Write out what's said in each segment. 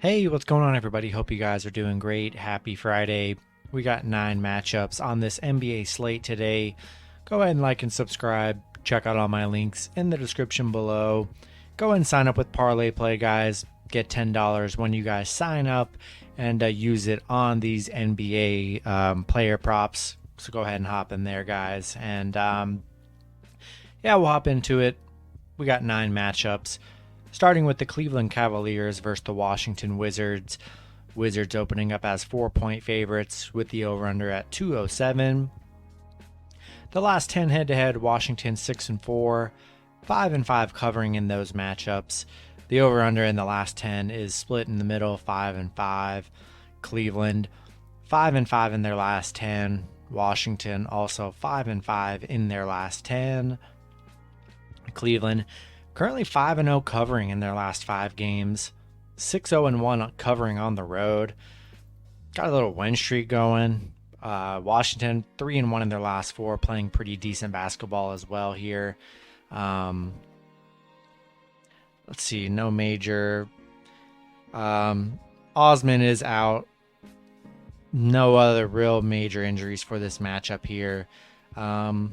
Hey, what's going on, everybody? Hope you guys are doing great. Happy Friday. We got 9 matchups on this NBA slate today. Go ahead and like and subscribe. Check out all my links in the description below. Go ahead and sign up with ParlayPlay, guys. Get $10 when you guys sign up and use it on these NBA player props. So go ahead and hop in there, guys. And yeah, we'll hop into it. We got 9 matchups. Starting with the Cleveland Cavaliers versus the Washington Wizards. Wizards opening up as 4-point favorites with the over-under at 207. The last 10 head-to-head, Washington 6-4, 5-5 covering in those matchups. The over-under in the last 10 is split in the middle, 5-5. Cleveland 5-5 in their last 10. Washington also 5-5 in their last 10. Cleveland currently 5-0 covering in their last 5 games, 6-0-1 covering on the road. Got a little win streak going. Washington 3-1 in their last 4, playing pretty decent basketball as well here. Let's see, no major. Osman is out. No other real major injuries for this matchup here. Yeah,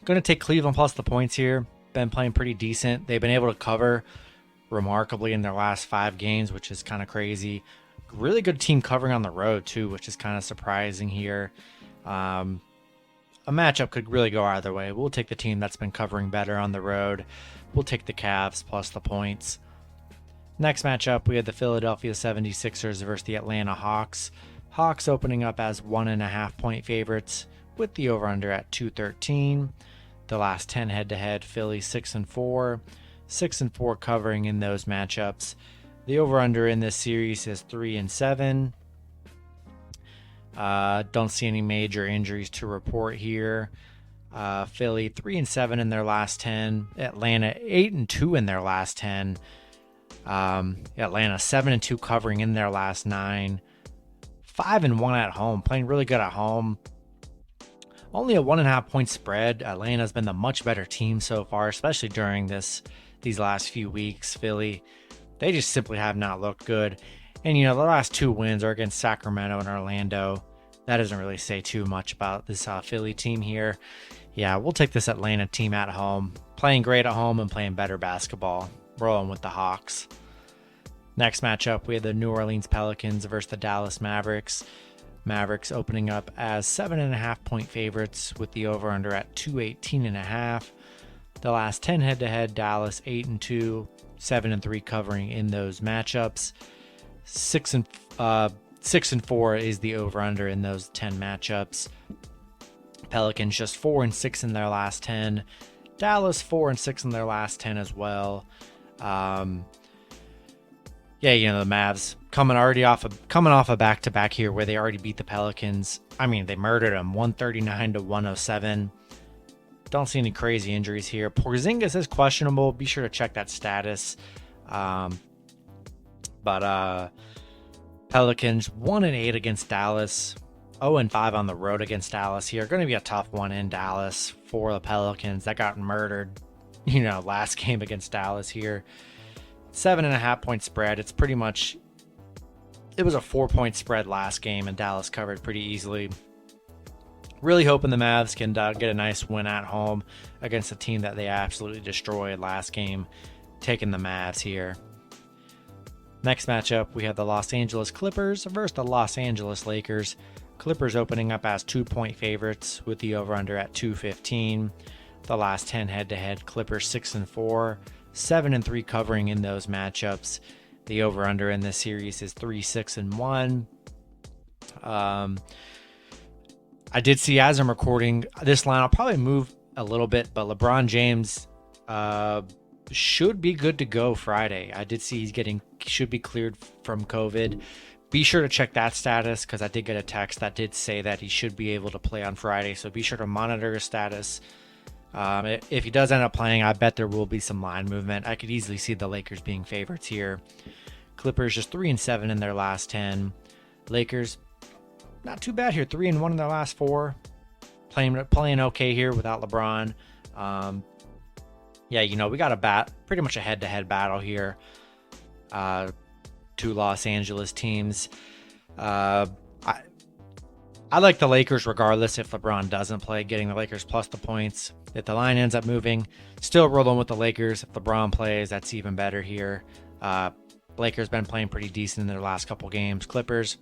going to take Cleveland plus the points here. Been playing pretty decent. They've been able to cover remarkably in their last 5 games, which is kind of crazy. Really good team covering on the road too, which is kind of surprising here. A matchup could really go either way. We'll take the team that's been covering better on the road. We'll take the Cavs plus the points. Next matchup, we had the Philadelphia 76ers versus the Atlanta Hawks. Hawks opening up as 1.5-point favorites with the over-under at 213. The last 10 head-to-head, Philly 6-4, 6-4 covering in those matchups. The over/under in this series is 3-7. Don't see any major injuries to report here. Philly 3-7 in their last 10. Atlanta 8-2 in their last 10. Atlanta 7-2 covering in their last 9. 5-1 at home, playing really good at home. Only a 1.5-point spread. Atlanta's been the much better team so far, especially during these last few weeks. Philly, they just simply have not looked good. And, the last 2 wins are against Sacramento and Orlando. That doesn't really say too much about this Philly team here. Yeah, we'll take this Atlanta team at home. Playing great at home and playing better basketball. Rolling with the Hawks. Next matchup, we have the New Orleans Pelicans versus the Dallas Mavericks. Mavericks opening up as 7.5-point favorites with the over-under at 218.5. The last 10 head-to-head, Dallas 8-2, 7-3 covering in those matchups. 6-4 is the over/under in those 10 matchups. Pelicans just 4-6 in their last 10. Dallas 4-6 in their last 10 as well. Yeah, the Mavs coming off a back-to-back here where they already beat the Pelicans. I mean, they murdered them 139-107. Don't see any crazy injuries here. Porzingis is questionable. Be sure to check that status. But Pelicans 1-8 against Dallas, 0-5 on the road against Dallas here. Going to be a tough one in Dallas for the Pelicans that got murdered, last game against Dallas here. 7.5-point spread. It was a 4-point spread last game, and Dallas covered pretty easily. Really hoping the Mavs can get a nice win at home against a team that they absolutely destroyed last game. Taking the Mavs here. Next matchup, we have the Los Angeles Clippers versus the Los Angeles Lakers. Clippers opening up as 2-point favorites with the over/under at 215. The last 10 head-to-head, Clippers 6-4. 7-3 covering in those matchups. The over/under in this series is 3-6-1. I did see, as I'm recording, this line will probably move a little bit, but LeBron James should be good to go Friday. I did see should be cleared from COVID. Be sure to check that status because I did get a text that did say that he should be able to play on Friday. So be sure to monitor his status. If he does end up playing, I bet there will be some line movement. I could easily see the Lakers being favorites here. Clippers just 3-7 in their last 10. Lakers, not too bad here. 3-1 in their last 4. Playing okay here without LeBron. Yeah, we got pretty much a head-to-head battle here. two Los Angeles teams. I like the Lakers regardless if LeBron doesn't play, getting the Lakers plus the points. If the line ends up moving, still rolling with the Lakers. If LeBron plays, that's even better here. Lakers been playing pretty decent in their last couple games. Clippers,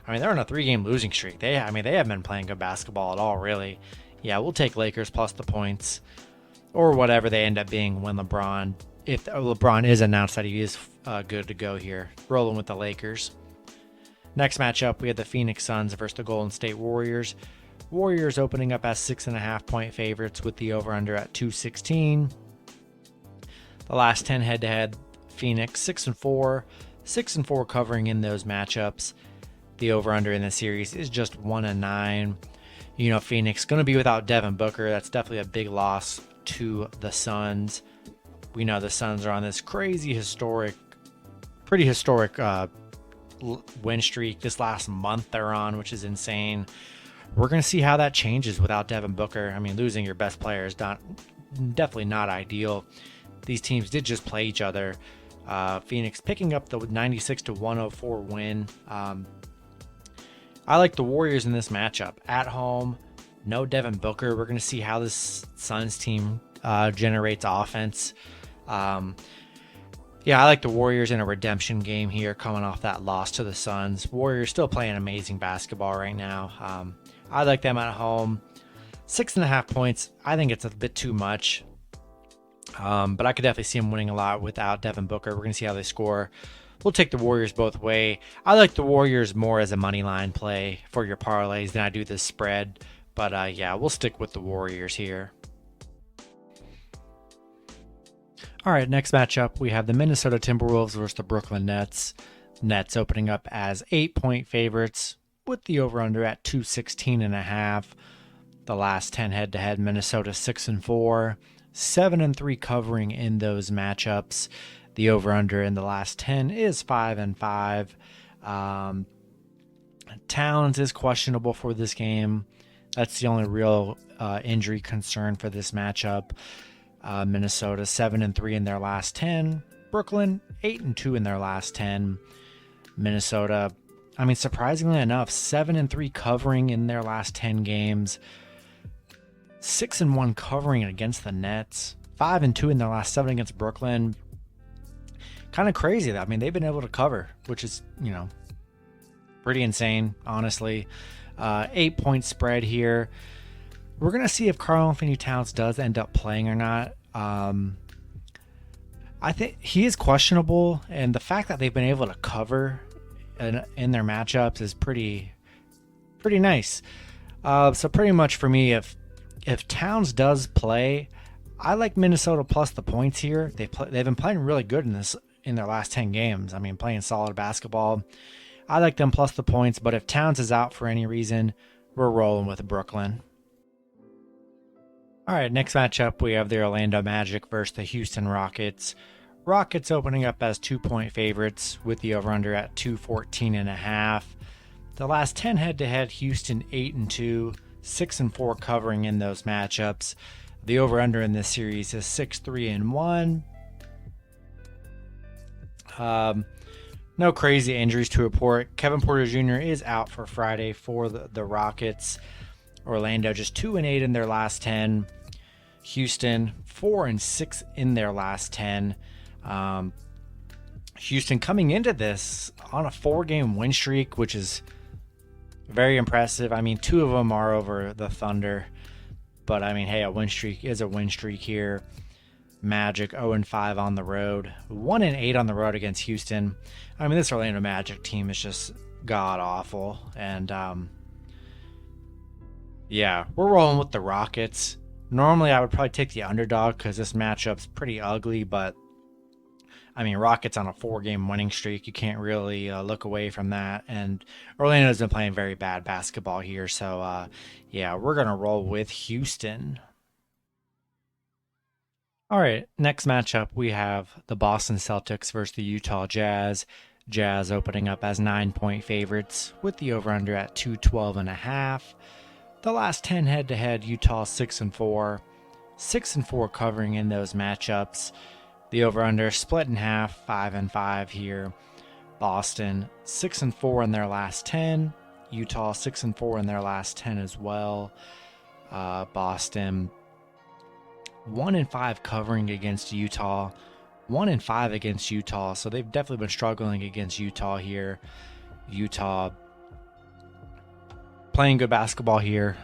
I mean, they're on a 3-game losing streak. They haven't been playing good basketball at all, really. Yeah, we'll take Lakers plus the points or whatever they end up being when LeBron, if LeBron is announced that he is good to go here. Rolling with the Lakers. Next matchup, we have the Phoenix Suns versus the Golden State Warriors. Warriors opening up as 6.5-point favorites with the over-under at 216. The last 10 head-to-head, Phoenix 6-4, 6-4 covering in those matchups. The over-under in the series is just 1-9. You know, Phoenix going to be without Devin Booker. That's definitely a big loss to the Suns. We know the Suns are on this crazy pretty historic win streak. This last month they're on, which is insane. We're going to see how that changes without Devin Booker. I mean, losing your best player is definitely not ideal. These teams did just play each other. Phoenix picking up the 96-104 win. I like the Warriors in this matchup. At home, no Devin Booker. We're going to see how this Suns team generates offense. Yeah, I like the Warriors in a redemption game here, coming off that loss to the Suns. Warriors still playing amazing basketball right now. I like them at home. 6.5 points. I think it's a bit too much. But I could definitely see them winning a lot without Devin Booker. We're going to see how they score. We'll take the Warriors both way. I like the Warriors more as a money line play for your parlays than I do the spread. But yeah, we'll stick with the Warriors here. All right, next matchup, we have the Minnesota Timberwolves versus the Brooklyn Nets. Nets opening up as 8-point favorites with the over-under at 216.5. The last 10 head-to-head, Minnesota 6-4, 7-3 covering in those matchups. The over-under in the last 10 is 5-5. Towns is questionable for this game. That's the only real injury concern for this matchup. Minnesota 7-3 in their last 10. Brooklyn 8-2 in their last 10. Minnesota, I mean, surprisingly enough, 7-3 covering in their last 10 games. 6-1 covering against the Nets. 5-2 in their last 7 against Brooklyn. Kind of crazy. I mean, they've been able to cover, which is, you know, pretty insane, honestly. 8-point spread here. We're going to see if Karl-Anthony Towns does end up playing or not. I think he is questionable, and the fact that they've been able to cover in their matchups is pretty nice. So pretty much for me, if Towns does play, I like Minnesota plus the points here. They've been playing really good in their last 10 games. I mean, playing solid basketball. I like them plus the points, but if Towns is out for any reason, we're rolling with Brooklyn. All right, next matchup, we have the Orlando Magic versus the Houston Rockets. Rockets opening up as 2-point favorites with the over-under at 214.5. The last 10 head-to-head, Houston 8-2, 6-4 covering in those matchups. The over-under in this series is 6-3-1. No crazy injuries to report. Kevin Porter Jr. is out for Friday for the Rockets. Orlando just 2-8 in their last 10. Houston 4-6 in their last 10. Houston coming into this on a 4-game win streak, which is very impressive. I mean, 2 of them are over the Thunder, but I mean, hey, a win streak is a win streak here. Magic 0-5 on the road, 1-8 on the road against Houston. I mean, this Orlando Magic team is just god awful, and yeah, we're rolling with the Rockets. Normally, I would probably take the underdog because this matchup's pretty ugly, but I mean, Rockets on a 4-game winning streak, you can't really look away from that. And Orlando's been playing very bad basketball here, so yeah, we're gonna roll with Houston. All right, next matchup, we have the Boston Celtics versus the Utah Jazz. Jazz opening up as 9-point favorites with the over-under at 212.5. The last 10 head-to-head, Utah 6-4, 6-4 covering in those matchups. The over-under split in half, 5-5 here. Boston 6-4 in their last 10. Utah 6-4 in their last 10 as well. Boston 1-5 covering against Utah. 1-5 against Utah, so they've definitely been struggling against Utah here. Utah playing good basketball here.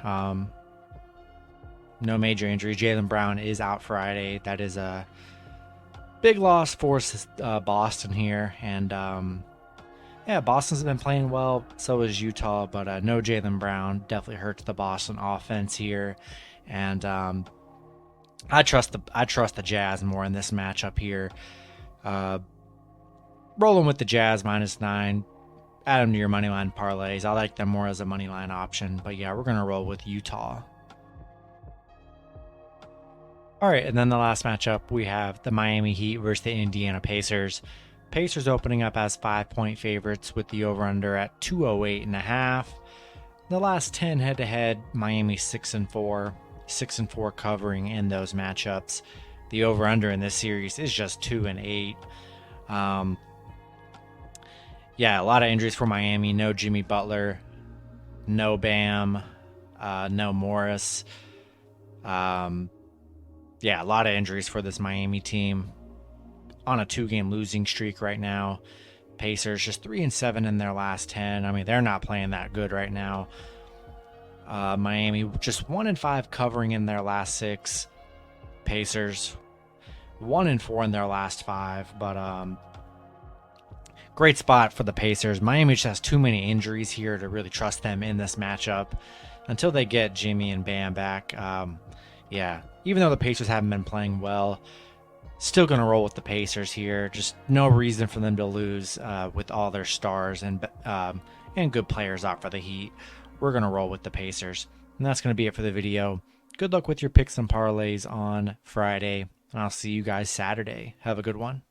No major injury. Jaylen Brown is out Friday. That is a big loss for Boston here. And yeah, Boston's been playing well. So is Utah, but no Jaylen Brown. Definitely hurts the Boston offense here. And I trust the Jazz more in this matchup here. Rolling with the Jazz -9. Add them to your money line parlays. I like them more as a money line option. But yeah, we're gonna roll with Utah. All right, and then the last matchup we have the Miami Heat versus the Indiana Pacers. Pacers opening up as 5-point favorites with the over/under at 208.5. The last 10 head-to-head, Miami 6-4. 6-4 covering in those matchups. The over/under in this series is just 2-8. Yeah, a lot of injuries for Miami. No Jimmy Butler, no Bam, no Morris. Yeah, a lot of injuries for this Miami team. On a 2-game losing streak right now. Pacers just 3-7 in their last 10. I mean, they're not playing that good right now. Miami just 1-5 covering in their last 6. Pacers 1-4 in their last 5. But great spot for the Pacers. Miami just has too many injuries here to really trust them in this matchup until they get Jimmy and Bam back. Yeah, even though the Pacers haven't been playing well, still going to roll with the Pacers here. Just no reason for them to lose with all their stars and good players out for the Heat. We're going to roll with the Pacers. And that's going to be it for the video. Good luck with your picks and parlays on Friday, and I'll see you guys Saturday. Have a good one.